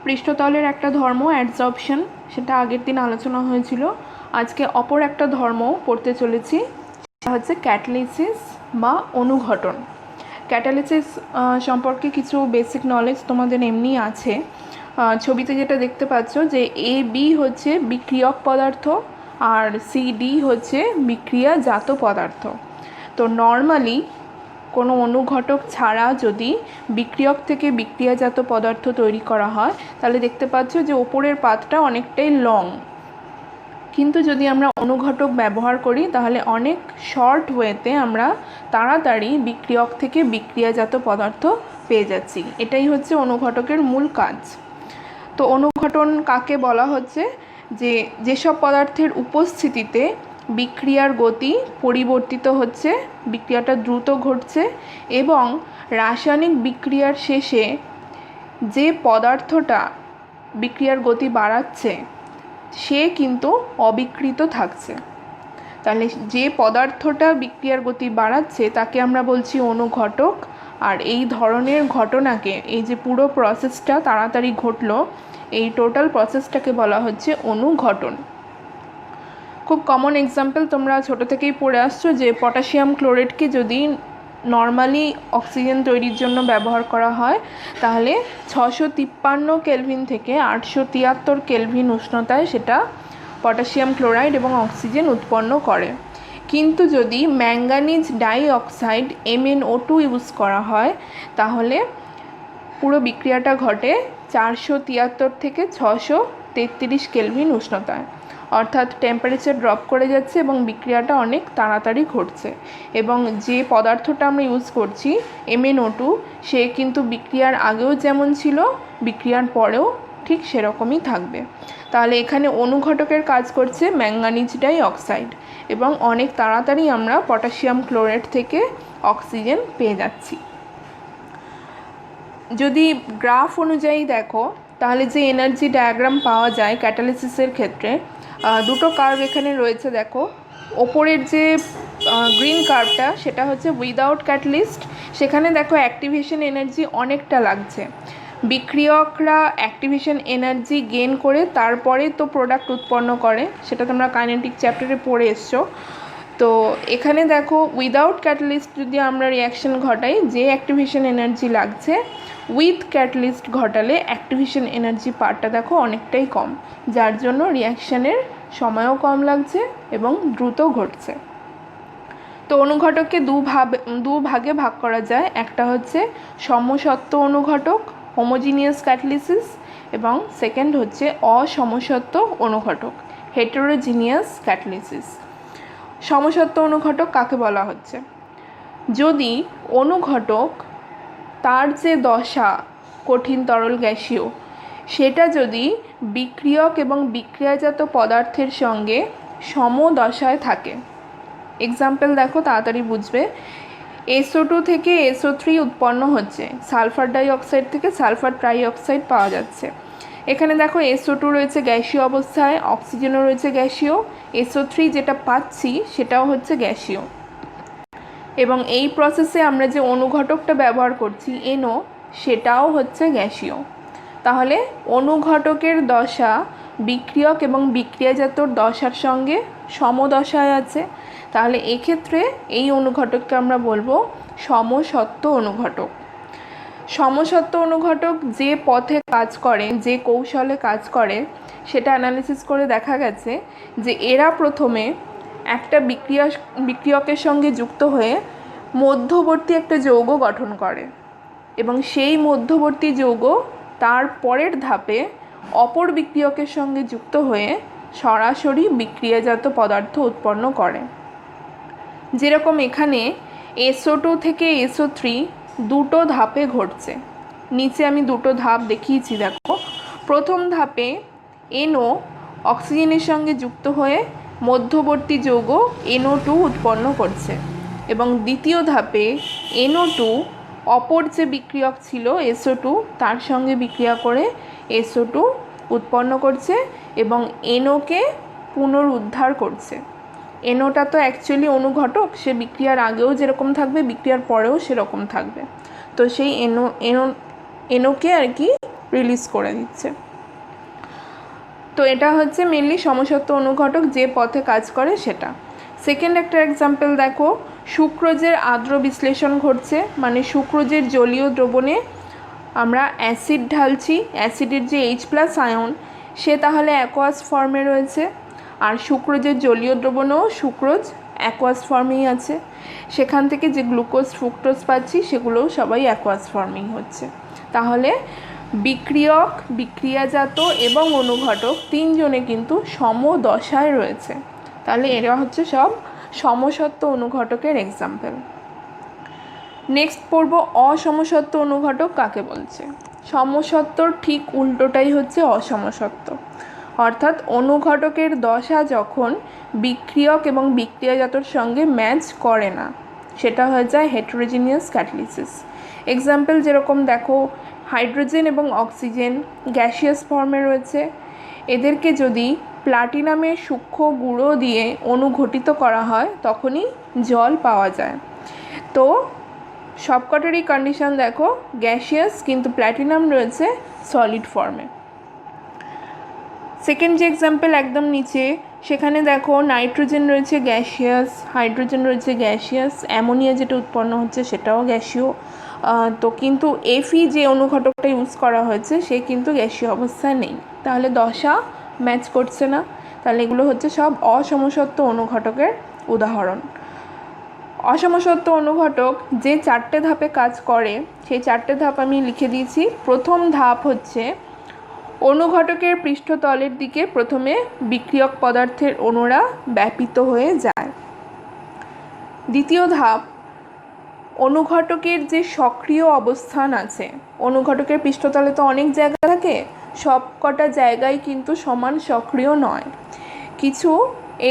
পৃষ্ঠতলের একটা ধর্ম অ্যাডসর্পশন, সেটা আগের দিন আলোচনা হয়েছিল। আজকে অপর একটা ধর্ম পড়তে চলেছি, সেটা হচ্ছে ক্যাটালিসিস বা অনুঘটন। ক্যাটালিসিস সম্পর্কে কিছু বেসিক নলেজ তোমাদের এমনি আছে। ছবিতে যেটা দেখতে পাচ্ছ যে AB হচ্ছে বিক্রিয়ক পদার্থ আর CD হচ্ছে বিক্রিয়াজাত পদার্থ। তো নর্মালি কোনো অনুঘটক ছাড়া যদি বিক্রিয়ক থেকে বিক্রিয়াজাত পদার্থ তৈরি করা হয় তাহলে দেখতে পাচ্ছ যে ওপরের পাতটা অনেকটাই লং, কিন্তু যদি আমরা অনুঘটক ব্যবহার করি তাহলে অনেক শর্ট ওয়েতে আমরা তাড়াতাড়ি বিক্রিয়ক থেকে বিক্রিয়াজাত পদার্থ পেয়ে যাচ্ছি। এটাই হচ্ছে অনুঘটকের মূল কাজ। তো অনুঘটন কাকে বলা হচ্ছে? যেসব পদার্থের উপস্থিতিতে বিক্রিয়ার গতি পরিবর্তিত হচ্ছে, বিক্রিয়াটা দ্রুত ঘটছে এবং রাসায়নিক বিক্রিয়ার শেষে যে পদার্থটা বিক্রিয়ার গতি বাড়াচ্ছে সে কিন্তু অবিকৃত থাকছে। তাহলে যে পদার্থটা বিক্রিয়ার গতি বাড়াচ্ছে তাকে আমরা বলছি অনুঘটক। আর এই ধরনের ঘটনাকে, এই যে পুরো প্রসেসটা তাড়াতাড়ি ঘটলো, এই টোটাল প্রসেসটাকে বলা হচ্ছে অনুঘটন। খুব কমন এক্সাম্পল তোমরা ছোটো থেকেই পড়ে আসছো যে পটাশিয়াম ক্লোরাইডকে যদি নর্মালি অক্সিজেন তৈরির জন্য ব্যবহার করা হয় তাহলে 653 কেলভিন থেকে 873 কেলভিন উষ্ণতায় সেটা পটাশিয়াম ক্লোরাইড এবং অক্সিজেন উৎপন্ন করে। কিন্তু যদি ম্যাঙ্গানিজ ডাইঅক্সাইড MnO2 ইউজ করা হয় তাহলে পুরো বিক্রিয়াটা ঘটে 473 থেকে 633 কেলভিন উষ্ণতায়, অর্থাৎ টেম্পারেচার ড্রপ করে যাচ্ছে এবং বিক্রিয়াটা অনেক তাড়াতাড়ি ঘটছে। এবং যে পদার্থটা আমরা ইউজ করছি MnO2, সে কিন্তু বিক্রিয়ার আগেও যেমন ছিল বিক্রিয়ার পরেও ঠিক সেরকমই থাকবে। তাহলে এখানে অনুঘটকের কাজ করছে ম্যাঙ্গানিজ ডাইঅক্সাইড এবং অনেক তাড়াতাড়ি আমরা পটাশিয়াম ক্লোরাইড থেকে অক্সিজেন পেয়ে যাচ্ছি। যদি গ্রাফ অনুযায়ী দেখো তাহলে যে এনার্জি ডায়াগ্রাম পাওয়া যায় ক্যাটালিসিসের ক্ষেত্রে, দুটো কার্ভ এখানে রয়েছে। দেখো ওপরের যে গ্রিন কার্ভটা সেটা হচ্ছে উইদাউট ক্যাটালিস্ট, সেখানে দেখো অ্যাক্টিভেশন এনার্জি অনেকটা লাগছে। বিক্রিয়করা অ্যাক্টিভেশন এনার্জি গেইন করে তারপরে তো প্রোডাক্ট উৎপন্ন করে, সেটা তোমরা কাইনেটিক চ্যাপ্টারে পড়ে এসছো। তো এখানে দেখো উইদাউট ক্যাটালিস্ট যদি আমরা রিয়াকশন ঘটাই, যে অ্যাক্টিভেশন এনার্জি লাগছে উইথ ক্যাটালিস্ট ঘটালে অ্যাক্টিভেশন এনার্জি পার্টটা দেখো অনেকটাই কম, যার জন্য রিয়াকশানের সময়ও কম লাগছে এবং দ্রুত ঘটছে। তো অনুঘটককে দু ভাগে ভাগ করা যায়। একটা হচ্ছে সমসত্ব অনুঘটক হোমোজিনিয়াস ক্যাটালিসিস এবং সেকেন্ড হচ্ছে অসমসত্ব অনুঘটক হেটেরোজিনিয়াস ক্যাটালিসিস। সমসত্ব অনুঘটক কাকে বলা হচ্ছে? যদি অনুঘটক তার যে দশা কঠিন তরল গ্যাসীয় সেটা যদি বিক্রিয়ক এবং বিক্রিয়াজাত পদার্থের সঙ্গে সমদশায় থাকে। এক্সাম্পল দেখো তাড়াতাড়ি বুঝবে। SO2 থেকে SO3 উৎপন্ন হচ্ছে, সালফার ডাইঅক্সাইড থেকে সালফার ট্রাইঅক্সাইড পাওয়া যাচ্ছে। এখানে দেখো SO2 রয়েছে গ্যাসীয় অবস্থায়, অক্সিজেনও রয়েছে গ্যাসীয়, SO3 যেটা পাচ্ছি সেটাও হচ্ছে গ্যাসীয়। এবং এই প্রসেসে আমরা যে অনুঘটকটা ব্যবহার করছি NO, সেটাও হচ্ছে গ্যাসীয়। তাহলে অনুঘটকের দশা বিক্রিয়ক এবং বিক্রিয়াজাতর দশার সঙ্গে সমদশায় আছে। তাহলে এক্ষেত্রে এই অনুঘটককে আমরা বলবো সমসত্ব অনুঘটক। সমসত্ব অনুঘটক যে পথে কাজ করে, যে কৌশলে কাজ সেটা অ্যানালিসিস করে দেখা গেছে যে এরা প্রথমে একটা বিক্রিয়কের সঙ্গে যুক্ত হয়ে মধ্যবর্তী একটা যৌগ গঠন করে এবং সেই মধ্যবর্তী যৌগ তার পরের ধাপে অপর বিক্রিয়কের সঙ্গে যুক্ত হয়ে সরাসরি বিক্রিয়াজাত পদার্থ উৎপন্ন করে। যেরকম এখানে SO2 থেকে SO3 দুটো ধাপে ঘটছে। নিচে আমি দুটো ধাপ দেখিয়েছি দেখো। প্রথম ধাপে NO অক্সিজেনের সঙ্গে যুক্ত হয়ে মধ্যবর্তী যৌগ NO2 উৎপন্ন করছে এবং দ্বিতীয় ধাপে NO2 অপর যে বিক্রিয়ক ছিল SO2 তার সঙ্গে বিক্রিয়া করে SO2 উৎপন্ন করছে এবং NOকে পুনরুদ্ধার করছে। NOটা তো অ্যাকচুয়ালি অনুঘটক, সে বিক্রিয়ার আগেও যেরকম থাকবে বিক্রিয়ার পরেও সেরকম থাকবে। তো সেই NOকে আর কি রিলিজ করে দিচ্ছে। তো এটা হচ্ছে মেনলি সমসত্ব অনুঘটক যে পথে কাজ করে সেটা। সেকেন্ড একটা এক্সাম্পল দেখো, সুক্রোজের আর্দ্র বিশ্লেষণ ঘটছে, মানে সুক্রোজের জলীয় দ্রবণে আমরা অ্যাসিড ঢালছি, অ্যাসিডের যে H+ আয়ন সে তাহলে অ্যাকোয়াস ফর্মে রয়েছে, আর সুক্রোজের জলীয় দ্রবণেও সুক্রোজ অ্যাকোয়াস ফর্মেই আছে, সেখান থেকে যে গ্লুকোজ ফ্রুক্টোজ পাচ্ছি সেগুলোও সবাই অ্যাকোয়াস ফর্মেই হচ্ছে। তাহলে বিক্রিয়ক, বিক্রিয়াজাত এবং অনুঘটক তিনজনে কিন্তু সমদশায় রয়েছে। তাহলে এরা হচ্ছে সব সমসত্ব অনুঘটকের এক্সাম্পল। নেক্সট পড়ব অসমসত্ব অনুঘটক কাকে বলছে। সমসত্বর ঠিক উল্টোটাই হচ্ছে অসমসত্ব, অর্থাৎ অনুঘটকের দশা যখন বিক্রিয়ক এবং বিক্রিয়াজাতর সঙ্গে ম্যাচ করে না, সেটা হয়ে যায় হেটেরোজিনিয়াস ক্যাটালিসিস। এক্সাম্পল যেরকম দেখো, হাইড্রোজেন এবং অক্সিজেন গ্যাসিয়াস ফর্মে রয়েছে, এদেরকে যদি প্লাটিনামের সূক্ষ্ম গুঁড়ো দিয়ে অনুঘটিত করা হয় তখনই জল পাওয়া যায়। তো সবকটারই কন্ডিশন দেখো গ্যাসিয়াস, কিন্তু প্ল্যাটিনাম রয়েছে সলিড ফর্মে। সেকেন্ড যে এক্সাম্পল একদম নিচে, সেখানে দেখো নাইট্রোজেন রয়েছে গ্যাসিয়াস, হাইড্রোজেন রয়েছে গ্যাসিয়াস, অ্যামোনিয়া যেটা উৎপন্ন হচ্ছে সেটাও গ্যাসীয়। তো কিন্তু Fe যে অনুঘটকটা ইউজ করা হয়েছে সে কিন্তু গ্যাসীয় অবস্থায় নেই, তাহলে দশা ম্যাচ করছে না। তাহলে এগুলো হচ্ছে সব অসমসত্ব অনুঘটকের উদাহরণ। অসমসত্ব অনুঘটক যে 4টে ধাপে কাজ করে সেই 4টে ধাপ আমি লিখে দিয়েছি। প্রথম ধাপ হচ্ছে অনুঘটকের পৃষ্ঠতলের দিকে প্রথমে বিক্রিয়ক পদার্থের অণুরা ব্যাপিত হয়ে যায়। দ্বিতীয় ধাপ, অনুঘটকের যে সক্রিয় অবস্থান আছে, অনুঘটকের পৃষ্ঠতলে তো অনেক জায়গা থাকে, সব কটা জায়গায় কিন্তু সমান সক্রিয় নয়, কিছু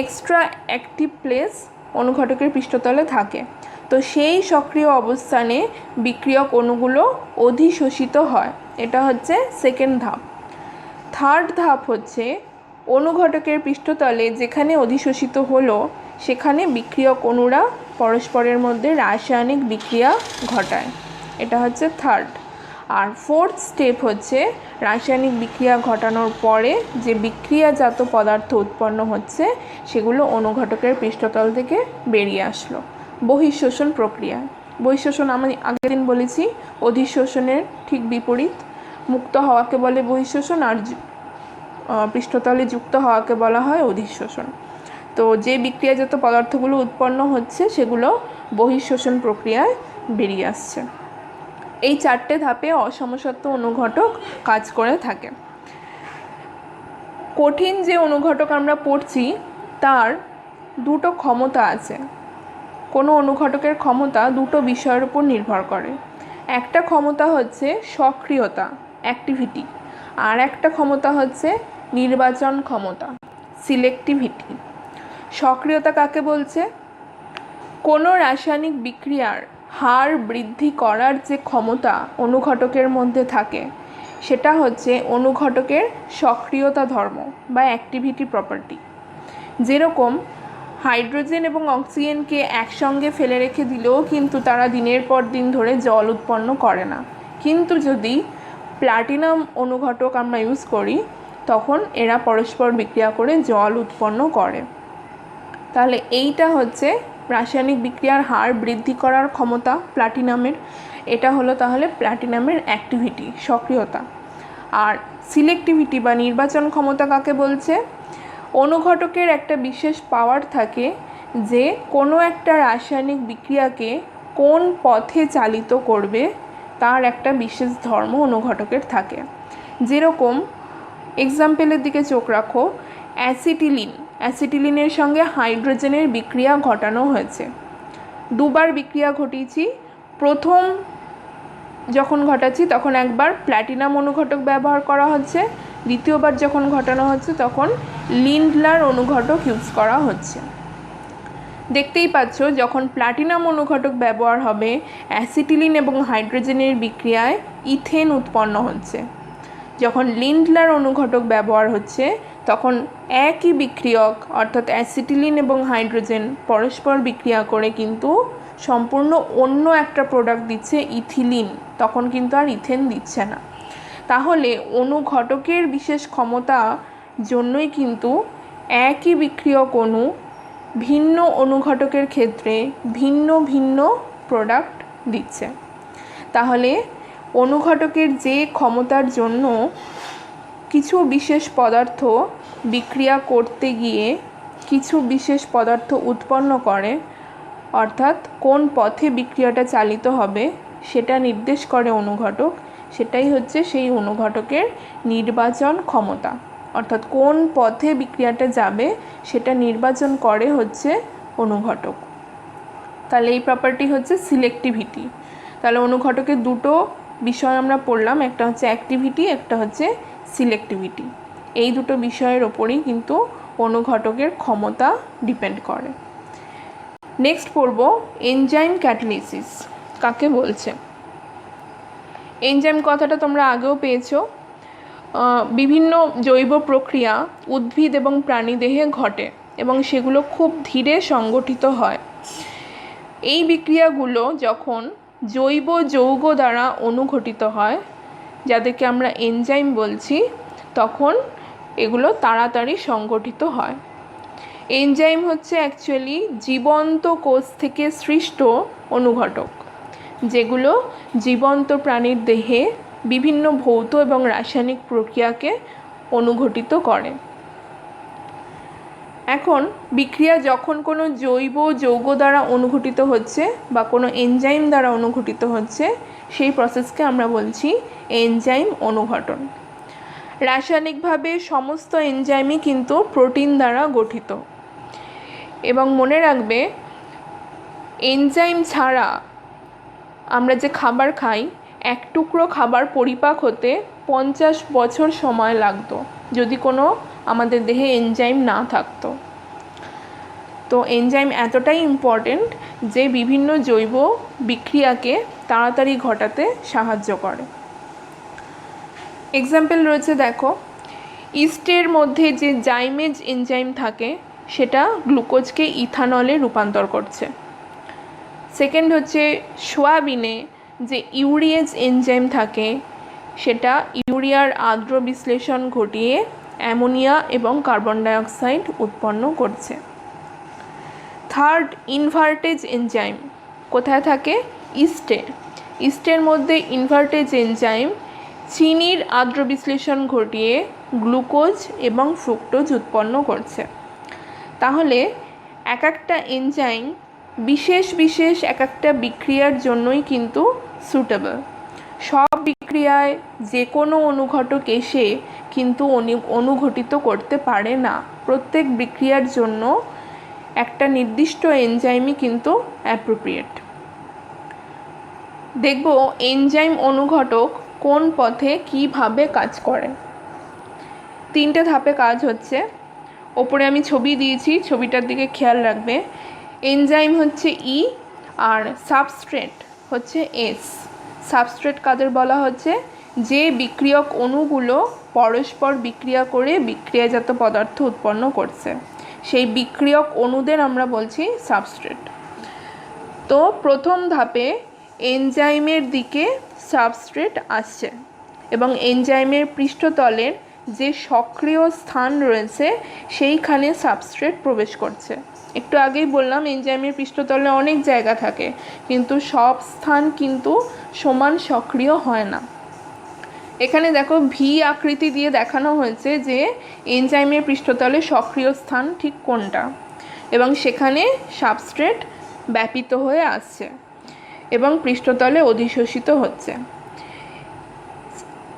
এক্সট্রা অ্যাক্টিভ প্লেস অনুঘটকের পৃষ্ঠতলে থাকে। তো সেই সক্রিয় অবস্থানে বিক্রিয়ক অণুগুলো অধিশোষিত হয়, এটা হচ্ছে সেকেন্ড ধাপ। থার্ড ধাপ হচ্ছে অনুঘটকের পৃষ্ঠতলে যেখানে অধিশোষিত হলো সেখানে বিক্রিয়ক অণুরা পরস্পরের মধ্যে রাসায়নিক বিক্রিয়া ঘটায়, এটা হচ্ছে থার্ড। আর ফোর্থ স্টেপ হচ্ছে রাসায়নিক বিক্রিয়া ঘটানোর পরে যে বিক্রিয়াজাত পদার্থ উৎপন্ন হচ্ছে সেগুলো অনুঘটকের পৃষ্ঠতল থেকে বেরিয়ে আসলো বহিঃশোষণ প্রক্রিয়া। বহিঃশোষণ আমি আগের দিন বলেছি অধিশোষণের ঠিক বিপরীত, মুক্ত হওয়াকে বলে বহিঃশোষণ, আর পৃষ্ঠতলে যুক্ত হওয়াকে বলা হয় অধিশোষণ। তো যে বিক্রিয়াজাত পদার্থগুলো উৎপন্ন হচ্ছে সেগুলো বহিঃশোষণ প্রক্রিয়ায় বেরিয়ে আসছে। এই 4টে ধাপে অসমসত্ব অনুঘটক কাজ করে থাকে। কঠিন যে অনুঘটক আমরা পড়ছি তার দুটো ক্ষমতা আছে। কোনো অনুঘটকের ক্ষমতা দুটো বিষয়ের উপর নির্ভর করে। একটা ক্ষমতা হচ্ছে সক্রিয়তা, অ্যাক্টিভিটি, আর একটা ক্ষমতা হচ্ছে নির্বাচন ক্ষমতা, সিলেক্টিভিটি। সক্রিয়তা কাকে বলছে? কোনো রাসায়নিক বিক্রিয়ার হার বৃদ্ধি করার যে ক্ষমতা অনুঘটকের মধ্যে থাকে সেটা হচ্ছে অনুঘটকের সক্রিয়তা ধর্ম বা অ্যাক্টিভিটি প্রপার্টি। যেরকম হাইড্রোজেন এবং অক্সিজেনকে একসঙ্গে ফেলে রেখে দিলেও কিন্তু তারা দিনের পর দিন ধরে জল উৎপন্ন করে না, কিন্তু যদি প্লাটিনাম অনুঘটক আমরা ইউজ করি তখন এরা পরস্পর বিক্রিয়া করে জল উৎপন্ন করে। তাহলে এইটা হচ্ছে রাসায়নিক বিক্রিয়ার হার বৃদ্ধি করার ক্ষমতা প্লাটিনামের, এটা হলো তাহলে প্লাটিনামের অ্যাক্টিভিটি, সক্রিয়তা। আর সিলেক্টিভিটি বা নির্বাচন ক্ষমতা কাকে বলছে? অনুঘটকের একটা বিশেষ পাওয়ার থাকে যে কোনো একটা রাসায়নিক বিক্রিয়াকে কোন পথে চালিত করবে তার একটা বিশেষ ধর্ম অনুঘটকের থাকে। যেরকম এক্সাম্পলের দিকে চোখ রাখো, অ্যাসিটিলিনের সঙ্গে হাইড্রোজেনের বিক্রিয়া ঘটানো হয়েছে। দুবার বিক্রিয়া ঘটিয়েছি, প্রথম যখন ঘটাচ্ছি তখন একবার প্ল্যাটিনাম অনুঘটক ব্যবহার করা হচ্ছে, দ্বিতীয়বার যখন ঘটানো হচ্ছে তখন লিন্ডলার অনুঘটক ইউজ করা হচ্ছে। দেখতেই পাচ্ছ যখন প্ল্যাটিনাম অনুঘটক ব্যবহার হবে অ্যাসিটিলিন এবং হাইড্রোজেনের বিক্রিয়ায় ইথেন উৎপন্ন হচ্ছে, যখন লিন্ডলার অনুঘটক ব্যবহার হচ্ছে তখন একই বিক্রিয়ক অর্থাৎ অ্যাসিটিলিন এবং হাইড্রোজেন পরস্পর বিক্রিয়া করে কিন্তু সম্পূর্ণ অন্য একটা প্রোডাক্ট দিচ্ছে ইথিলিন, তখন কিন্তু আর ইথেন দিচ্ছে না। তাহলে অনুঘটকের বিশেষ ক্ষমতা জন্যই কিন্তু একই বিক্রিয়ক অণু ভিন্ন অনুঘটকের ক্ষেত্রে ভিন্ন ভিন্ন প্রোডাক্ট দিচ্ছে। তাহলে অনুঘটকের যে ক্ষমতার জন্য কিছু বিশেষ পদার্থ বিক্রিয়া করতে গিয়ে কিছু বিশেষ পদার্থ উৎপন্ন করে, অর্থাৎ কোন পথে বিক্রিয়াটা চালিত হবে সেটা নির্দেশ করে অনুঘটক, সেটাই হচ্ছে সেই অনুঘটকের নির্বাচন ক্ষমতা। অর্থাৎ কোন পথে বিক্রিয়াটা যাবে সেটা নির্বাচন করে হচ্ছে অনুঘটক। তাহলে এই প্রপার্টি হচ্ছে সিলেক্টিভিটি। তাহলে অনুঘটকের দুটো বিষয় আমরা পড়লাম, একটা হচ্ছে অ্যাক্টিভিটি, একটা হচ্ছে সিলেক্টিভিটি। এই দুটো বিষয়ের ওপরেই কিন্তু অনুঘটকের ক্ষমতা ডিপেন্ড করে। নেক্সট পড়ব এনজাইম ক্যাটালিসিস কাকে বলছে। এনজাইম কথাটা তোমরা আগেও পেয়েছো। বিভিন্ন জৈব প্রক্রিয়া উদ্ভিদ এবং প্রাণীদেহে ঘটে এবং সেগুলো খুব ধীরে সংগঠিত হয়। এই বিক্রিয়াগুলো যখন জৈব যৌগ দ্বারা অনুঘটিত হয়, যাদেরকে আমরা এনজাইম বলছি, তখন এগুলো তাড়াতাড়ি সংগঠিত হয়। এনজাইম হচ্ছে অ্যাকচুয়ালি জীবন্ত কোষ থেকে সৃষ্ট অনুঘটক, যেগুলো জীবন্ত প্রাণীর দেহে বিভিন্ন ভৌত এবং রাসায়নিক প্রক্রিয়াকে অনুঘটিত করে। এখন বিক্রিয়া যখন কোনো জৈব যৌগ দ্বারা অনুঘটিত হচ্ছে বা কোনো এনজাইম দ্বারা অনুঘটিত হচ্ছে, সেই প্রসেসকে আমরা বলছি এনজাইম অনুঘটন। রাসায়নিকভাবে সমস্ত এনজাইমই কিন্তু প্রোটিন দ্বারা গঠিত। এবং মনে রাখবে, এনজাইম ছাড়া আমরা যে খাবার খাই, এক টুকরো খাবার পরিপাক হতে 50 বছর সময় লাগতো যদি কোনো আমাদের দেহে এনজাইম না থাকতো। তো এনজাইম এতটাই ইম্পর্টেন্ট যে বিভিন্ন জৈব বিক্রিয়াকে তাড়াতাড়ি ঘটাতে সাহায্য করে। এক্সাম্পল রয়েছে, দেখো, ইস্টের মধ্যে যে জাইমেজ এনজাইম থাকে সেটা গ্লুকোজকে ইথানলে রূপান্তর করছে। সেকেন্ড হচ্ছে সোয়াবিনে যে ইউরিয়েজ এনজাইম থাকে সেটা ইউরিয়ার আর্দ্র বিশ্লেষণ ঘটিয়ে অ্যামোনিয়া এবং কার্বন ডাইঅক্সাইড উৎপন্ন করছে। থার্ড, ইনভার্টেজ এনজাইম কোথায় থাকে? ইস্টে। ইস্টের মধ্যে ইনভার্টেজ এনজাইম চিনির আর্দ্র বিশ্লেষণ ঘটিয়ে গ্লুকোজ এবং ফ্রুক্টোজ উৎপন্ন করছে। তাহলে এক একটা এনজাইম বিশেষ বিশেষ এক একটা বিক্রিয়ার জন্যই কিন্তু সুটেবল। সব বিক্রিয়ায় যে কোনো অনুঘটক এসে কিন্তু অনুঘটিত করতে পারে না। প্রত্যেক বিক্রিয়ার জন্য একটা নির্দিষ্ট এনজাইমই কিন্তু অ্যাপ্রোপ্রিয়েট। দেখব এনজাইম অনুঘটক কোন পথে কিভাবে কাজ করে। 3টে ধাপে কাজ হচ্ছে। ওপরে আমি ছবি দিয়েছি, ছবিটার দিকে খেয়াল রাখবে। এনজাইম হচ্ছে ই আর সাবস্ট্রেট হচ্ছে এস। সাবস্ট্রেট কাদের বলা হচ্ছে? যে বিক্রিয়ক অণুগুলো পরস্পর বিক্রিয়া করে বিক্রিয়াজাত পদার্থ উৎপন্ন করছে, সেই বিক্রিয়ক অণুদের আমরা বলছি সাবস্ট্রেট। তো প্রথম ধাপে এনজাইমের দিকে সাবস্ট্রেট আসছে এবং এনজাইমের পৃষ্ঠতলের যে সক্রিয় স্থান রয়েছে সেইখানে সাবস্ট্রেট প্রবেশ করছে। একটু আগেই বললাম এনজাইমের পৃষ্ঠতলে অনেক জায়গা থাকে, কিন্তু সব স্থান কিন্তু সমান সক্রিয় হয় না। এখানে দেখো ভি আকৃতি দিয়ে দেখানো হয়েছে যে এনজাইমের পৃষ্ঠতলে সক্রিয় স্থান ঠিক কোনটা, এবং সেখানে সাবস্ট্রেট ব্যাপিত হয়ে আসছে এবং পৃষ্ঠতলে অধিশোষিত হচ্ছে।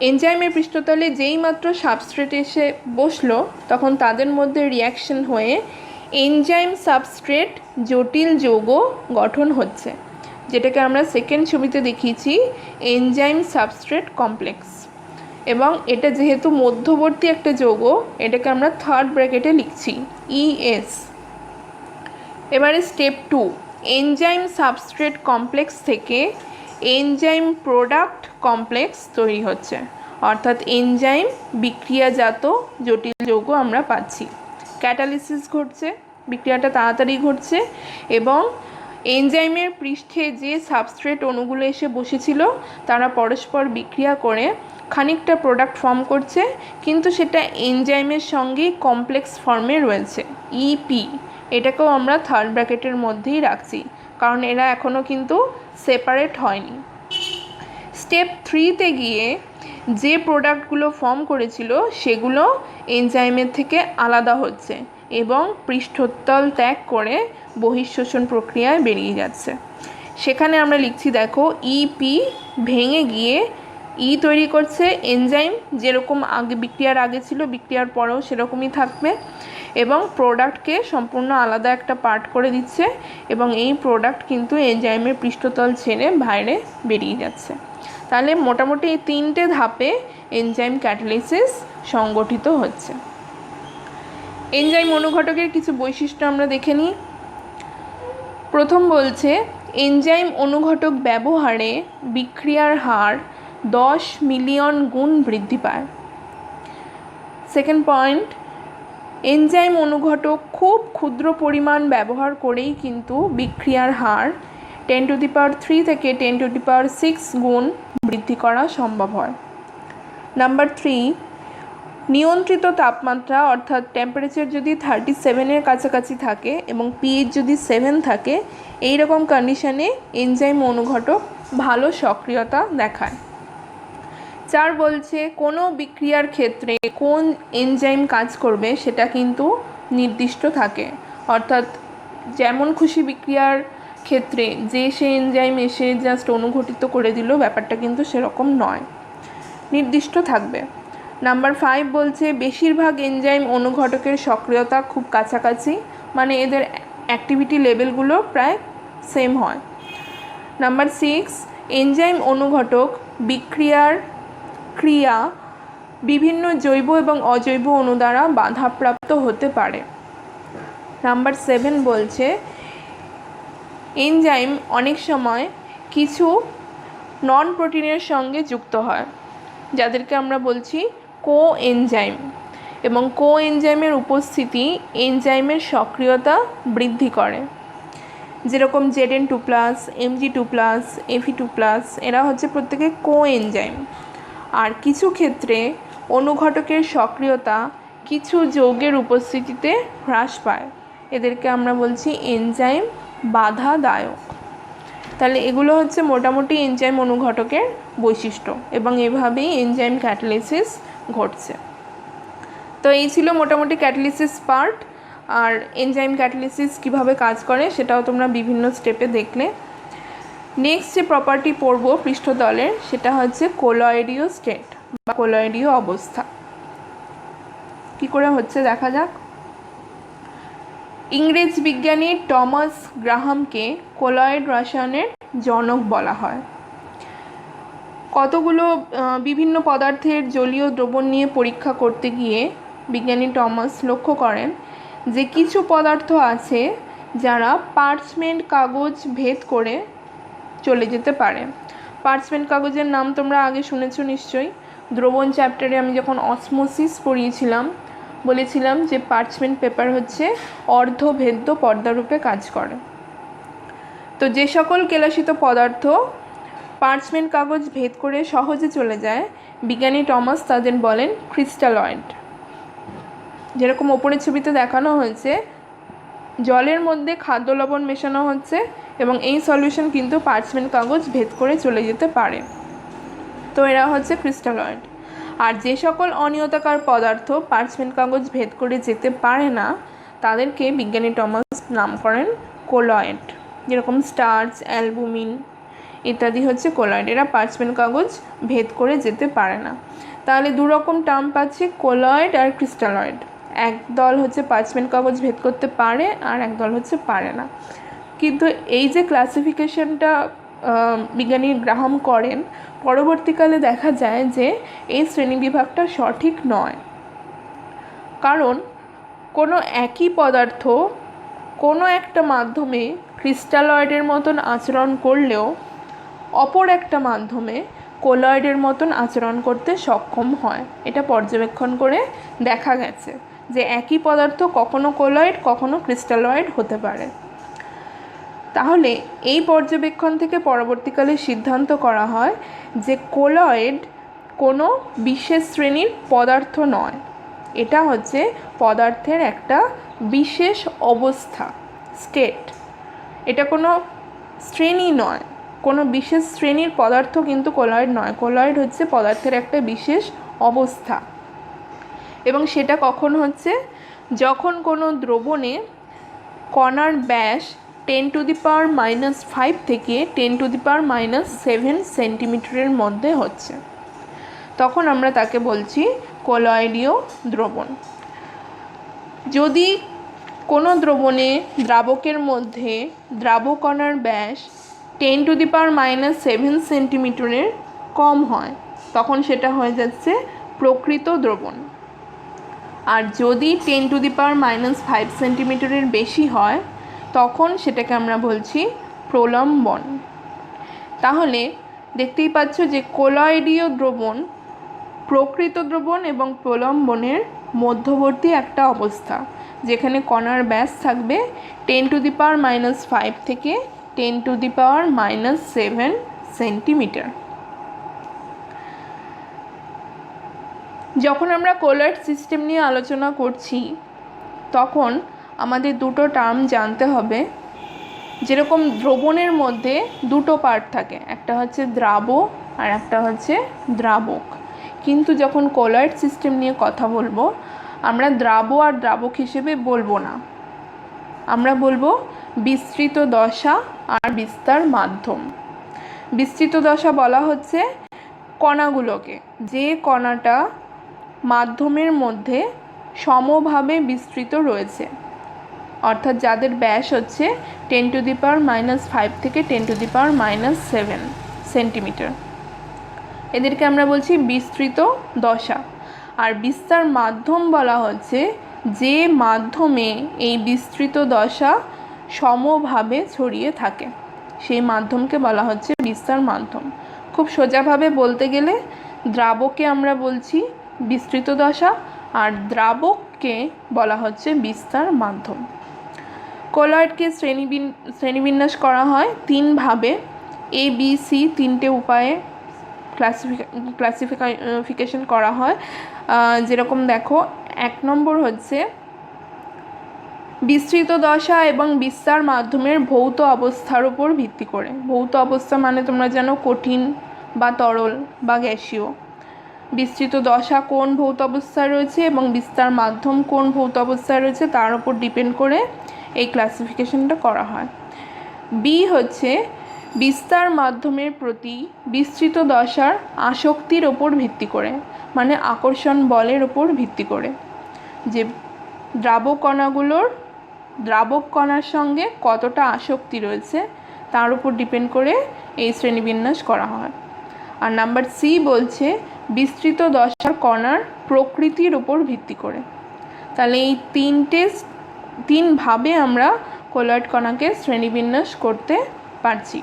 এনজাইমের পৃষ্ঠতলে যেই মাত্র সাবস্ট্রেট এসে বসলো, তখন তাদের মধ্যে রিয়াকশন হয়ে এনজাইম সাবস্ট্রেট জটিল যৌগ গঠন হচ্ছে, যেটাকে আমরা সেকেন্ড ছবিতে দেখিয়েছি এনজাইম সাবস্ট্রেট কমপ্লেক্স। এবং এটা যেহেতু মধ্যবর্তী একটা যৌগ, এটাকে আমরা থার্ড ব্র্যাকেটে লিখছি ইএস। এবারে স্টেপ 2, এনজাইম সাবস্ট্রেট কমপ্লেক্স থেকে এনজাইম প্রোডাক্ট কমপ্লেক্স তৈরি হচ্ছে, অর্থাৎ এনজাইম বিক্রিয়াজাত জটিল যৌগ আমরা পাচ্ছি। ক্যাটালিসিস ঘটছে, বিক্রিয়াটা তাড়াতাড়ি ঘটছে এবং এনজাইমের পৃষ্ঠে যে সাবস্ট্রেট অণুগুলো এসে বসেছিল তারা পরস্পর বিক্রিয়া করে খানিকটা প্রোডাক্ট ফর্ম করছে, কিন্তু সেটা এনজাইমের সঙ্গেই কমপ্লেক্স ফর্মে রয়েছে, ইপি। এটাকেও আমরা থার্ড ব্র্যাকেটের মধ্যেই রাখছি, কারণ এরা এখনও কিন্তু সেপারেট হয়নি। স্টেপ 3তে গিয়ে যে প্রোডাক্টগুলো ফর্ম করেছিল সেগুলো এনজাইমের থেকে আলাদা হচ্ছে এবং পৃষ্ঠতল ত্যাগ করে বহিঃশোষণ প্রক্রিয়ায় বেরিয়ে যাচ্ছে। সেখানে আমরা লিখছি, দেখো, ইপি ভেঙে গিয়ে ই তৈরি করছে এনজাইম, যেরকম আগে বিক্রিয়ার আগে ছিল বিক্রিয়ার পরেও সেরকমই থাকবে, এবং প্রোডাক্টকে সম্পূর্ণ আলাদা একটা পার্ট করে দিচ্ছে, এবং এই প্রোডাক্ট কিন্তু এনজাইমের পৃষ্ঠতল ছেড়ে বাইরে বেরিয়ে যাচ্ছে। তাহলে মোটামুটি এই 3টে ধাপে এনজাইম ক্যাটালিসিস সংগঠিত হচ্ছে। এনজাইম অনুঘটকের কিছু বৈশিষ্ট্য আমরা দেখে নিই। প্রথম বলছে, এনজাইম অনুঘটক ব্যবহারে বিক্রিয়ার হার 10 মিলিয়ন গুণ বৃদ্ধি পায়। সেকেন্ড পয়েন্ট, এনজাইম অনুঘটক খুব ক্ষুদ্র পরিমাণ ব্যবহার করেই কিন্তু বিক্রিয়ার হার 10⁻³ থেকে 10⁻⁶ গুণ বৃদ্ধি করা সম্ভব হয়। নাম্বার 3, নিয়ন্ত্রিত তাপমাত্রা অর্থাৎ টেম্পারেচার যদি 37-এর কাছাকাছি থাকে এবং পিএইচ যদি 7 থাকে, এই রকম কন্ডিশনে এনজাইম অনুঘটক ভালো সক্রিয়তা দেখায়। 4 বলছে, কোনো বিক্রিয়ার ক্ষেত্রে কোন এনজাইম কাজ করবে সেটা কিন্তু নির্দিষ্ট থাকে, অর্থাৎ যেমন খুশি বিক্রিয়ার ক্ষেত্রে যে সে এনজাইম এসে জাস্ট অনুঘটিত করে দিল, ব্যাপারটা কিন্তু সেরকম নয়, নির্দিষ্ট থাকবে। নাম্বার 5 বলছে, বেশিরভাগ এনজাইম অনুঘটকের সক্রিয়তা খুব কাছাকাছি, মানে এদের অ্যাক্টিভিটি লেভেলগুলো প্রায় সেম হয়। নাম্বার 6, এনজাইম অনুঘটক বিক্রিয়ার ক্রিয়া বিভিন্ন জৈব এবং অজৈব অণু দ্বারা বাধাপ্রাপ্ত হতে পারে। নাম্বার 7 বলছে, এনজাইম অনেক সময় কিছু নন প্রোটিনের সঙ্গে যুক্ত হয়, যাদেরকে আমরা বলছি কো এনজাইম, এবং কো এনজাইমের উপস্থিতি এনজাইমের সক্রিয়তা বৃদ্ধি করে, যেরকম Zn2+, Mg2+, Fe2+, এরা হচ্ছে প্রত্যেকে কো এনজাইম। আর কিছু ক্ষেত্রে অনুঘটকের সক্রিয়তা কিছু যৌগের উপস্থিতিতে হ্রাস পায়, এদেরকে আমরা বলছি এনজাইম বাধাদায়ক। তাহলে এগুলো হচ্ছে মোটামুটি এনজাইম অনুঘটকের বৈশিষ্ট্য, এবং এভাবেই এনজাইম ক্যাটালিসিস ঘটছে। তো এই ছিল মোটামুটি ক্যাটালিসিস পার্ট। আর এনজাইম ক্যাটালিসিস কিভাবে কাজ করে সেটাও তোমরা বিভিন্ন স্টেপে দেখলে। নেক্সট যে প্রপার্টি পড়ব পৃষ্ঠতলের, সেটা হচ্ছে কোলয়েডীয় স্টেট বা কোলয়েডীয় অবস্থা। কি করে হচ্ছে দেখা যাক। ইংরেজ বিজ্ঞানী টমাস গ্রাহামকে কোলয়েড রসায়নের জনক বলা হয়। কতগুলো বিভিন্ন পদার্থের জলীয় দ্রবণ নিয়ে পরীক্ষা করতে গিয়ে বিজ্ঞানী টমাস লক্ষ্য করেন যে কিছু পদার্থ আছে যারা পার্চমেন্ট কাগজ ভেদ করে চলে যেতে পারে। পার্চমেন্ট কাগজের নাম তোমরা আগে শুনেছো নিশ্চয়ই। দ্রবণ চ্যাপ্টারে আমি যখন অসমোসিস পড়িয়েছিলাম বলেছিলাম যে পার্চমেন্ট পেপার হচ্ছে অর্ধভেদ্য পর্দারূপে কাজ করে। তো যে সকল কেলাসিত পদার্থ পার্চমেন্ট কাগজ ভেদ করে সহজে চলে যায়, বিজ্ঞানী টমাস তাদের বলেন ক্রিস্টালয়েড। যেরকম ওপরের ছবিতে দেখানো হয়েছে, জলের মধ্যে খাদ্য লবণ মেশানো হচ্ছে এবং এই সলিউশন কিন্তু পার্চমেন্ট কাগজ ভেদ করে চলে যেতে পারে। তো এরা হচ্ছে ক্রিস্টালয়েড। আর যে সকল অনিয়তাকার পদার্থ পার্চমেন্ট কাগজ ভেদ করে যেতে পারে না, তাদেরকে বিজ্ঞানী টমাস নাম করেন কোলয়েড। যেরকম স্টার্চ, অ্যালবুমিন ইত্যাদি হচ্ছে কোলয়েড, এরা পার্চমেন্ট কাগজ ভেদ করে যেতে পারে না। তাহলে দু রকম টার্ম পাচ্ছি, কোলয়েড আর ক্রিস্টালয়েড। এক দল হচ্ছে পার্চমেন্ট কাগজ ভেদ করতে পারে আর এক দল হচ্ছে পারে না। কিন্তু এই যে ক্লাসিফিকেশনটা বিজ্ঞানী গ্রাহাম করেন, পরবর্তীকালে দেখা যায় যে এই শ্রেণীবিভাগটা সঠিক নয়। কারণ কোনো একই পদার্থ কোনো একটা মাধ্যমে ক্রিস্টালয়েডের মতন আচরণ করলেও অপর একটা মাধ্যমে কোলয়েডের মতন আচরণ করতে সক্ষম হয়। এটা পর্যবেক্ষণ করে দেখা গেছে যে একই পদার্থ কখনো কোলয়েড কখনো ক্রিস্টালয়েড হতে পারে। তাহলে এই পর্যবেক্ষণ থেকে পরবর্তীকালে সিদ্ধান্ত করা হয় যে কোলয়েড কোনো বিশেষ শ্রেণীর পদার্থ নয়, এটা হচ্ছে পদার্থের একটা বিশেষ অবস্থা, স্টেট। এটা কোনো শ্রেণী নয়, কোনো বিশেষ শ্রেণীর পদার্থ কিন্তু কলয়েড নয়। কলয়েড হচ্ছে পদার্থের একটা বিশেষ অবস্থা। এবং সেটা কখন হচ্ছে? যখন কোনো দ্রবণে কণার ব্যাস 10⁻⁻5 থেকে 10⁻⁻7 সেন্টিমিটারের মধ্যে হচ্ছে, তখন আমরা তাকে বলছি কলয়েডীয় দ্রবণ। যদি কোনো দ্রবণে দ্রাবকের মধ্যে দ্রাবকণার ব্যাস 10⁻⁻7 সেন্টিমিটারের কম হয়, তখন সেটা হয়ে যাচ্ছে প্রকৃত দ্রবণ। আর যদি 10⁻⁻5 সেন্টিমিটারের বেশি হয়, তখন সেটাকে আমরা বলছি প্রলম্বন। তাহলে দেখতেই পাচ্ছ যে কলয়েডীয় দ্রবণ প্রকৃত দ্রবণ এবং প্রলম্বনের মধ্যবর্তী একটা অবস্থা, যেখানে কণার ব্যাস থাকবে 10⁻⁻5 থেকে 10⁻⁻7 সেন্টিমিটার। যখন আমরা কলয়েড সিস্টেম নিয়ে আলোচনা করছি, তখন আমাদের দুটো টার্ম জানতে হবে। যেরকম দ্রবণের মধ্যে দুটো পার্ট থাকে, একটা হচ্ছে দ্রাব আর একটা হচ্ছে দ্রাবক। কিন্তু যখন কলয়েড সিস্টেম নিয়ে কথা বলবো, আমরা দ্রাব আর দ্রাবক হিসেবে বলবো না, আমরা বলবো বিস্তৃত দশা আর বিস্তার মাধ্যম। বিস্তৃত দশা বলা হচ্ছে কণাগুলোকে, যে কণাটা মাধ্যমের মধ্যে সমভাবে বিস্তৃত রয়েছে, অর্থাৎ যাদের ব্যাস হচ্ছে 10⁻⁻5 থেকে 10⁻⁻7 সেন্টিমিটার, এদেরকে আমরা বলছি বিস্তৃত দশা। আর বিস্তার মাধ্যম বলা হচ্ছে যে মাধ্যমে এই বিস্তৃত দশা সমভাবে ছড়িয়ে থাকে, সেই মাধ্যমকে বলা হচ্ছে বিস্তার মাধ্যম। খুব সোজাভাবে বলতে গেলে দ্রাবকে আমরা বলছি বিস্তৃত দশা, আর দ্রাবককে বলা হচ্ছে বিস্তার মাধ্যম। কলয়েডকে শ্রেণীবিন্যাস করা হয় তিনভাবে, ABC তিনটে উপায়ে ক্লাসিফিকেশন করা হয়। যেরকম দেখো, 1 নম্বর হচ্ছে বিস্তৃত দশা এবং বিস্তার মাধ্যমের ভৌত অবস্থার উপর ভিত্তি করে। ভৌত অবস্থা মানে তোমরা জানো কঠিন বা তরল বা গ্যাসীয়। বিস্তৃত দশা কোন ভৌত অবস্থায় রয়েছে এবং বিস্তার মাধ্যম কোন ভৌত অবস্থায় রয়েছে তার উপর ডিপেন্ড করে এই ক্লাসিফিকেশনটা করা হয়। বি হচ্ছে বিস্তার মাধ্যমের প্রতি বিস্তৃত দশার আসক্তির ওপর ভিত্তি করে, মানে আকর্ষণ বলের ওপর ভিত্তি করে, যে দ্রাবক কণাগুলোর দ্রাবক কণার সঙ্গে কতটা আসক্তি রয়েছে তার উপর ডিপেন্ড করে এই শ্রেণীবিন্যাস করা হয়। আর নাম্বার সি বলছে বিস্তৃত দশার কণার প্রকৃতির ওপর ভিত্তি করে। তাহলে এই তিনভাবে আমরা কলয়েড কণাকে শ্রেণীবিন্যাস করতে পারছি।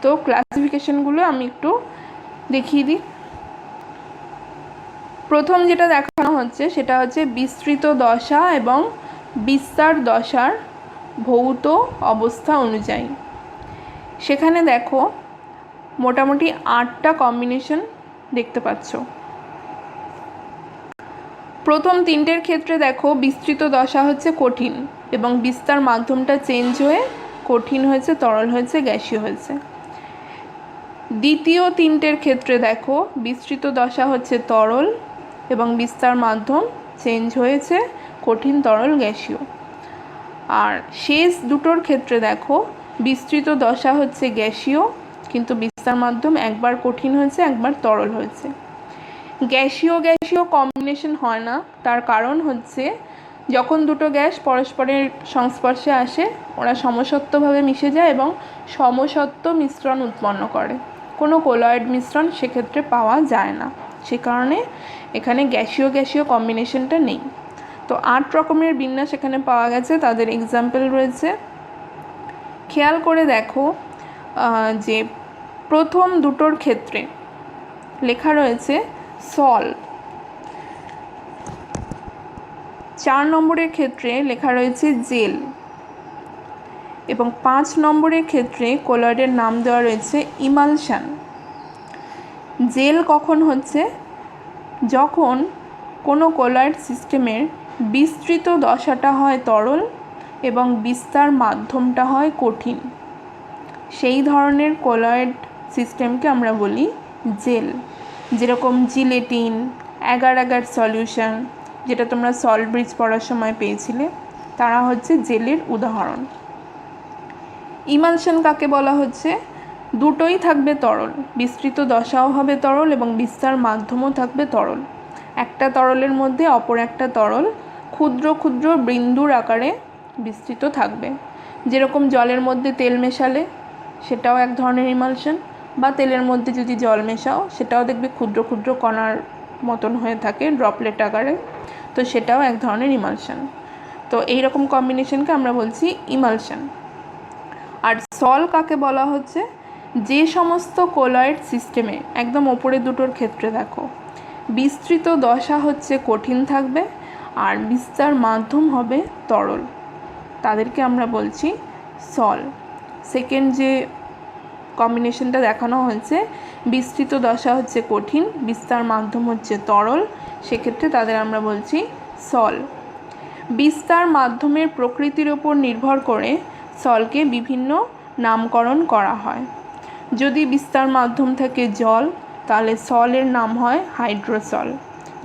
তো ক্লাসিফিকেশনগুলো আমি একটু দেখিয়ে দিই। প্রথম যেটা দেখানো হচ্ছে সেটা হচ্ছে বিস্তৃত দশা এবং বিস্তার দশার ভৌত অবস্থা অনুযায়ী। সেখানে দেখো মোটামুটি 8টা কম্বিনেশন দেখতে পাচ্ছ। প্রথম 3টের ক্ষেত্রে দেখো বিস্তৃত দশা হচ্ছে কঠিন এবং বিস্তার মাধ্যমটা চেঞ্জ হয়ে কঠিন হয়েছে, তরল হয়েছে, গ্যাসীয় হয়েছে। দ্বিতীয় 3টের ক্ষেত্রে দেখো বিস্তৃত দশা হচ্ছে তরল এবং বিস্তার মাধ্যম চেঞ্জ হয়েছে কঠিন, তরল, গ্যাসীয়। আর শেষ দুটোর ক্ষেত্রে দেখো বিস্তৃত দশা হচ্ছে গ্যাসীয় কিন্তু বিস্তার মাধ্যম একবার কঠিন হয়েছে একবার তরল হয়েছে। গ্যাসীয় কম্বিনেশন হয় না, তার কারণ হচ্ছে যখন দুটো গ্যাস পরস্পরের সংস্পর্শে আসে ওরা সমসত্ত্বভাবে মিশে যায় এবং সমসত্ত্ব মিশ্রণ উৎপন্ন করে। কোনো কলয়েড মিশ্রণ সেক্ষেত্রে পাওয়া যায় না, সে কারণে এখানে গ্যাসীয় কম্বিনেশনটা নেই। তো 8 রকমের বিন্যাস এখানে পাওয়া গেছে, তাদের এক্সাম্পল রয়েছে। খেয়াল করে দেখো যে প্রথম দুটোর ক্ষেত্রে লেখা রয়েছে সল, 4 নম্বরের ক্ষেত্রে লেখা রয়েছে জেল এবং 5 নম্বরের ক্ষেত্রে কলয়েডের নাম দেওয়া রয়েছে ইমালশন। জেল কখন হচ্ছে? যখন কোনো কোলয়েড সিস্টেমের বিস্তৃত দশাটা হয় তরল এবং বিস্তার মাধ্যমটা হয় কঠিন, সেই ধরনের কোলয়েড সিস্টেমকে আমরা বলি জেল। যেরকম জিলেটিন, অ্যাগার অ্যাগার সলিউশন, যেটা তোমরা সল্ট ব্রিজ পড়ার সময় পেয়েছিলে, তারা হচ্ছে জেলের উদাহরণ। ইমালশন কাকে বলা হচ্ছে? দুটোই থাকবে তরল, বিস্তৃত দশাও হবে তরল এবং বিস্তার মাধ্যমও থাকবে তরল। একটা তরলের মধ্যে অপর একটা তরল ক্ষুদ্র ক্ষুদ্র বিন্দুর আকারে বিস্তৃত থাকবে। যেরকম জলের মধ্যে তেল মেশালে সেটাও এক ধরনের ইমালশন, বা তেলের মধ্যে যদি জল মেশাও সেটাও দেখবে ক্ষুদ্র ক্ষুদ্র কণার মতন হয়ে থাকে, ড্রপলেট আকারে, তো সেটাও এক ধরনের ইমালশন। তো এইরকম কম্বিনেশনকে আমরা বলছি ইমালশন। আর সল কাকে বলা হচ্ছে? যে সমস্ত কোলয়েড সিস্টেমে, একদম ওপরে দুটোর ক্ষেত্রে দেখো, বিস্তৃত দশা হচ্ছে কঠিন থাকবে আর বিস্তার মাধ্যম হবে তরল, তাদেরকে আমরা বলছি সল। সেকেন্ড যে কম্বিনেশনটা দেখানো হয়েছে, বিস্তৃত দশা হচ্ছে কঠিন, বিস্তার মাধ্যম হচ্ছে তরল, সেক্ষেত্রে তাদের আমরা বলছি সল। বিস্তার মাধ্যমের প্রকৃতির ওপর নির্ভর করে সলকে বিভিন্ন নামকরণ করা হয়। যদি বিস্তার মাধ্যম থাকে জল, তাহলে সলের নাম হয় হাইড্রোসল।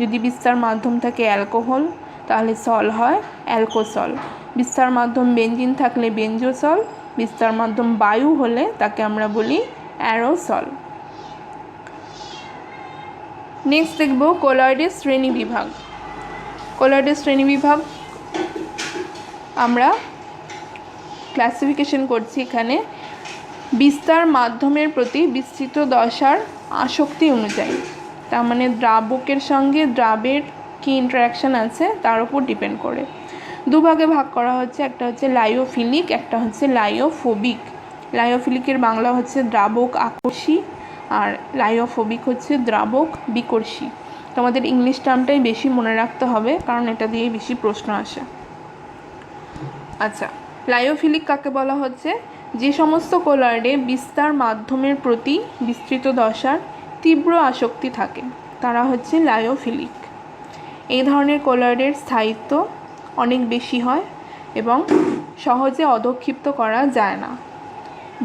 যদি বিস্তার মাধ্যম থাকে অ্যালকোহল, তাহলে সল হয় অ্যালকোসল। বিস্তার মাধ্যম বেঞ্জিন থাকলে বেঞ্জোসল। বিস্তার মাধ্যম বায়ু হলে তাকে আমরা বলি অ্যারোসল। নেক্সট দেখব কোলয়েডের শ্রেণী বিভাগ। কোলয়েডের শ্রেণী বিভাগ আমরা ক্লাসিফিকেশন করছি এখানে বিস্তার মাধ্যমের প্রতি বিস্তৃত দশার আসক্তি অনুযায়ী। তার মানে দ্রাবকের সঙ্গে দ্রাবের কী ইন্টারাকশান আছে তার উপর ডিপেন্ড করে দুভাগে ভাগ করা হচ্ছে। একটা হচ্ছে লাইওফিলিক, একটা হচ্ছে লাইওফোবিক। লাইওফিলিকের বাংলা হচ্ছে দ্রাবক আকর্ষী, আর লাইওফোবিক হচ্ছে দ্রাবক বিকর্ষী। তোমাদের ইংলিশ টার্মটাই বেশি মনে রাখতে হবে, কারণ এটা দিয়ে বেশি প্রশ্ন আসে। আচ্ছা, লাইওফিলিক কাকে বলা হচ্ছে? যে সমস্ত কোলয়েডে বিস্তার মাধ্যমের প্রতি বিস্তৃত দশার তীব্র আসক্তি থাকে তারা হচ্ছে লাইওফিলিক। এই ধরনের কোলয়েডের স্থায়িত্ব অনেক বেশি হয় এবং সহজে অধক্ষিপ্ত করা যায় না।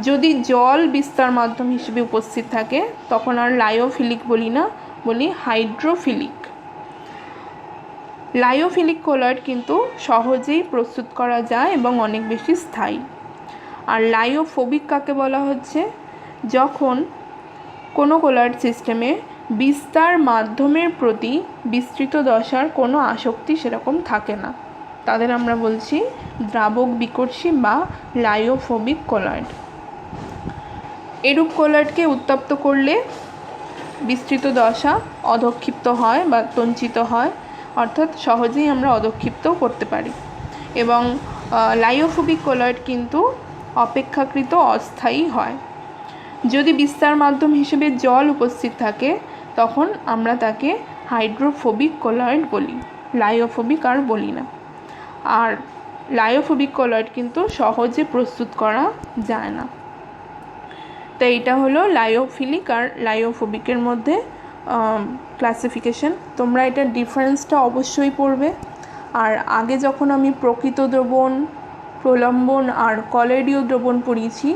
যদি জল বিস্তার মাধ্যম হিসেবে উপস্থিত থাকে তখন আর লাইওফিলিক বলি না, বলি হাইড্রোফিলিক। লাইওফিলিক কোলয়েড কিন্তু সহজেই প্রস্তুত করা যায় এবং অনেক বেশি স্থায়ী। আর লাইওফোবিক কাকে বলা হচ্ছে? যখন কোনো কোলয়েড সিস্টেমে বিস্তার মাধ্যমের প্রতি বিস্তৃত দশার কোনো আসক্তি সেরকম থাকে না, তাদের আমরা বলছি দ্রাবক বিকর্ষী বা লাইওফোবিক কোলয়েড। এরূপ কোলয়েডকে উত্তপ্ত করলে বিস্তৃত দশা অধক্ষিপ্ত হয় বা তঞ্চিত হয়, অর্থাৎ সহজেই আমরা অধক্ষিপ্ত করতে পারি। এবং লাইওফোবিক কোলয়েড কিন্তু অপেক্ষাকৃত অস্থায়ী হয়। যদি বিস্তার মাধ্যম হিসেবে জল উপস্থিত থাকে তখন আমরা তাকে হাইড্রোফোবিক কোলয়েড বলি, লাইওফোবিক আর বলি না। আর লাইওফোবিক কোলয়েড কিন্তু সহজে প্রস্তুত করা যায় না। তো এইটা হলো লাইওফিলিক আর লাইওফোবিকের মধ্যে ক্লাসিফিকেশন। তোমরা এটার ডিফারেন্সটা অবশ্যই পড়বে। আর আগে যখন আমি প্রকৃত দ্রবণ, প্রলম্বন আর কলয়েডীয় দ্রবণ পড়িয়েছি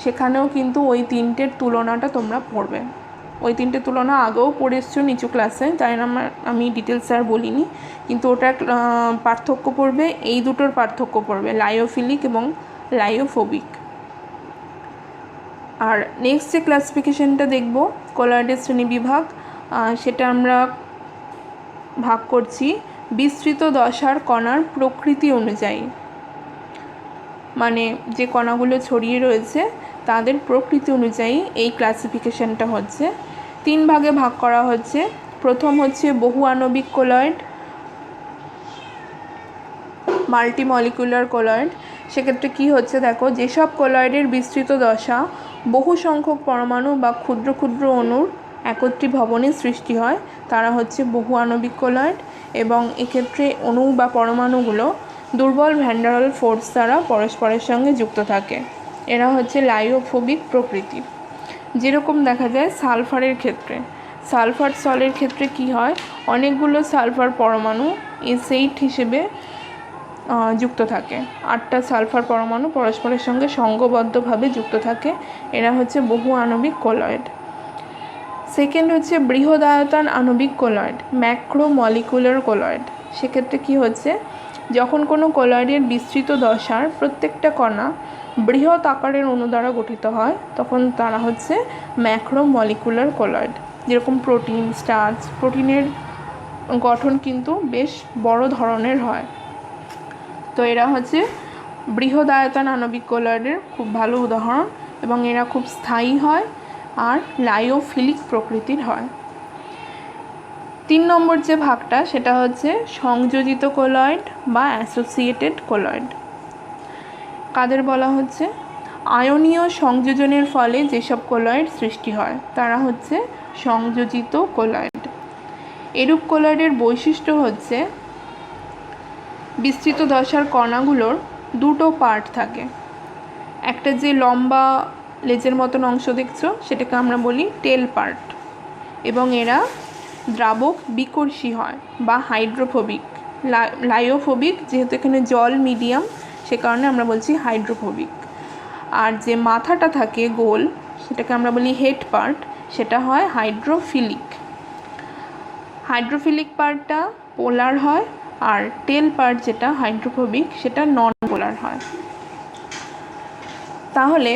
সেখানেও কিন্তু ওই তিনটের তুলনাটা তোমরা পড়বে। ওই তিনটে তুলনা আগেও পড়ে এসছো নিচু ক্লাসে, তাই আমি ডিটেলস আর বলিনি, কিন্তু ওটার পার্থক্য পড়বে, এই দুটোর পার্থক্য পড়বে, লাইওফিলিক এবং লাইওফোবিক। আর নেক্সট যে ক্লাসিফিকেশনটা দেখব কোলয়েডের শ্রেণীবিভাগ, সেটা আমরা ভাগ করছি বিস্তৃত দশার কণার প্রকৃতি অনুযায়ী। মানে যে কণাগুলো ছড়িয়ে রয়েছে তাদের প্রকৃতি অনুযায়ী এই ক্লাসিফিকেশনটা হচ্ছে। তিন ভাগে ভাগ করা হচ্ছে। প্রথম হচ্ছে বহু আণবিক কোলয়েড, মাল্টিমলিকুলার কোলয়েড। সেক্ষেত্রে কি হচ্ছে দেখো, যেসব কোলয়েডের বিস্তৃত দশা বহু সংখ্যক পরমাণু বা ক্ষুদ্র ক্ষুদ্র অণুর একত্রীভবনে সৃষ্টি হয় তারা হচ্ছে বহু আণবিক কোলয়েড, এবং এক্ষেত্রে অণু বা পরমাণুগুলো দুর্বল ভ্যান ডার ওয়েলস ফোর্স দ্বারা পরস্পরের সঙ্গে যুক্ত থাকে। এরা হচ্ছে লাইওফোবিক প্রকৃতির। যেরকম দেখা যায় সালফারের ক্ষেত্রে, সালফার সলের ক্ষেত্রে কি হয়, অনেকগুলো সালফার পরমাণু এস8 হিসেবে যুক্ত থাকে। 8টা সালফার পরমাণু পরস্পরের সঙ্গে সঙ্ঘবদ্ধভাবে যুক্ত থাকে, এরা হচ্ছে বহু আণবিক কলয়েড। সেকেন্ড হচ্ছে বৃহদায়তন আণবিক কলয়েড, ম্যাক্রোমলিকুলার কলয়েড। সেক্ষেত্রে কি হচ্ছে, যখন কোনো কলয়েডের বিস্তৃত দশার প্রত্যেকটা কণা বৃহৎ আকারের অণু দ্বারা গঠিত হয়, তখন তারা হচ্ছে ম্যাক্রোমলিকুলার কলয়েড। যেরকম প্রোটিন, স্টার্চ, প্রোটিনের গঠন কিন্তু বেশ বড় ধরনের হয়। তো এরা হচ্ছে বৃহদায়তন আণবিক কলয়েডের খুব ভালো উদাহরণ, এবং এরা খুব স্থায়ী হয় আর লাইওফিলিক প্রকৃতির হয়। 3 নম্বর যে ভাগটা সেটা হচ্ছে সংযোজিত কলয়েড বা অ্যাসোসিয়েটেড কলয়েড। কাদের বলা হচ্ছে, আয়নীয় সংযোজনের ফলে যেসব কলয়েড সৃষ্টি হয় তারা হচ্ছে সংযোজিত কলয়েড। এরূপ কলয়েডের বৈশিষ্ট্য হচ্ছে বিস্তৃত দশার কণাগুলোর দুটো পার্ট থাকে। একটা যে লম্বা লেজের মতন অংশ দেখছো সেটাকে আমরা বলি টেল পার্ট, এবং এরা দ্রাবক বিকর্ষী হয় বা হাইড্রোফোবিক, লাইওফোবিক, যেহেতু এখানে জল মিডিয়াম সে কারণে আমরা বলছি হাইড্রোফোবিক। আর যে মাথাটা থাকে গোল সেটাকে আমরা বলি হেড পার্ট, সেটা হয় হাইড্রোফিলিক। হাইড্রোফিলিক পার্টটা পোলার হয়, আর টেল পার্ট যেটা হাইড্রোফোবিক সেটা নন পোলার হয়। তাহলে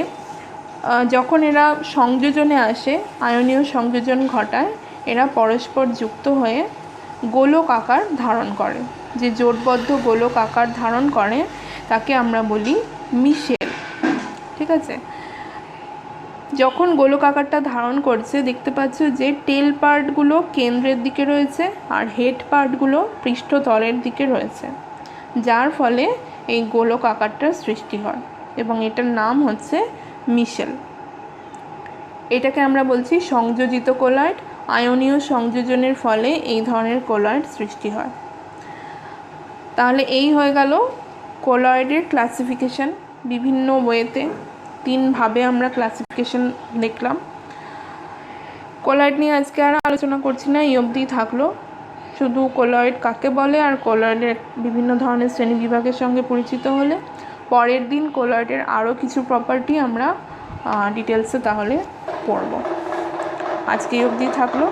যখন এরা সংযোজনে আসে, আয়নীয় সংযোজন ঘটায়, এরা পরস্পর যুক্ত হয়ে গোলক আকার ধারণ করে। যে জোটবদ্ধ গোলক আকার ধারণ করে তাকে আমরা বলি মিশেল। ঠিক আছে, যখন গোলক আকারটা ধারণ করছে দেখতে পাচ্ছ যে টেল পার্টগুলো কেন্দ্রের দিকে রয়েছে আর হেড পার্টগুলো পৃষ্ঠতলের দিকে রয়েছে, যার ফলে এই গোলক আকারটার সৃষ্টি হয়, এবং এটার নাম হচ্ছে মিশেল। এটাকে আমরা বলছি সংযোজিত কলয়েড। আয়নীয় সংযোজনের ফলে এই ধরনের কলয়েড সৃষ্টি হয়। তাহলে এই হয়ে গেল কলয়েডের ক্লাসিফিকেশন। বিভিন্ন ওয়েতে 3 ভাবে আমরা ক্লাসিফিকেশন দেখলাম। কলয়েড নিয়ে আজকে আর আলোচনা করছি না, এই অবধি থাকলো। শুধু কলয়েড কাকে বলে আর কলয়েডের বিভিন্ন ধরনের শ্রেণী বিভাগের সঙ্গে পরিচিত হলে পরের দিন কলয়েডের আরও কিছু প্রপার্টি আমরা ডিটেলসে তাহলে পড়ব। আজকে এই অবধি থাকলো।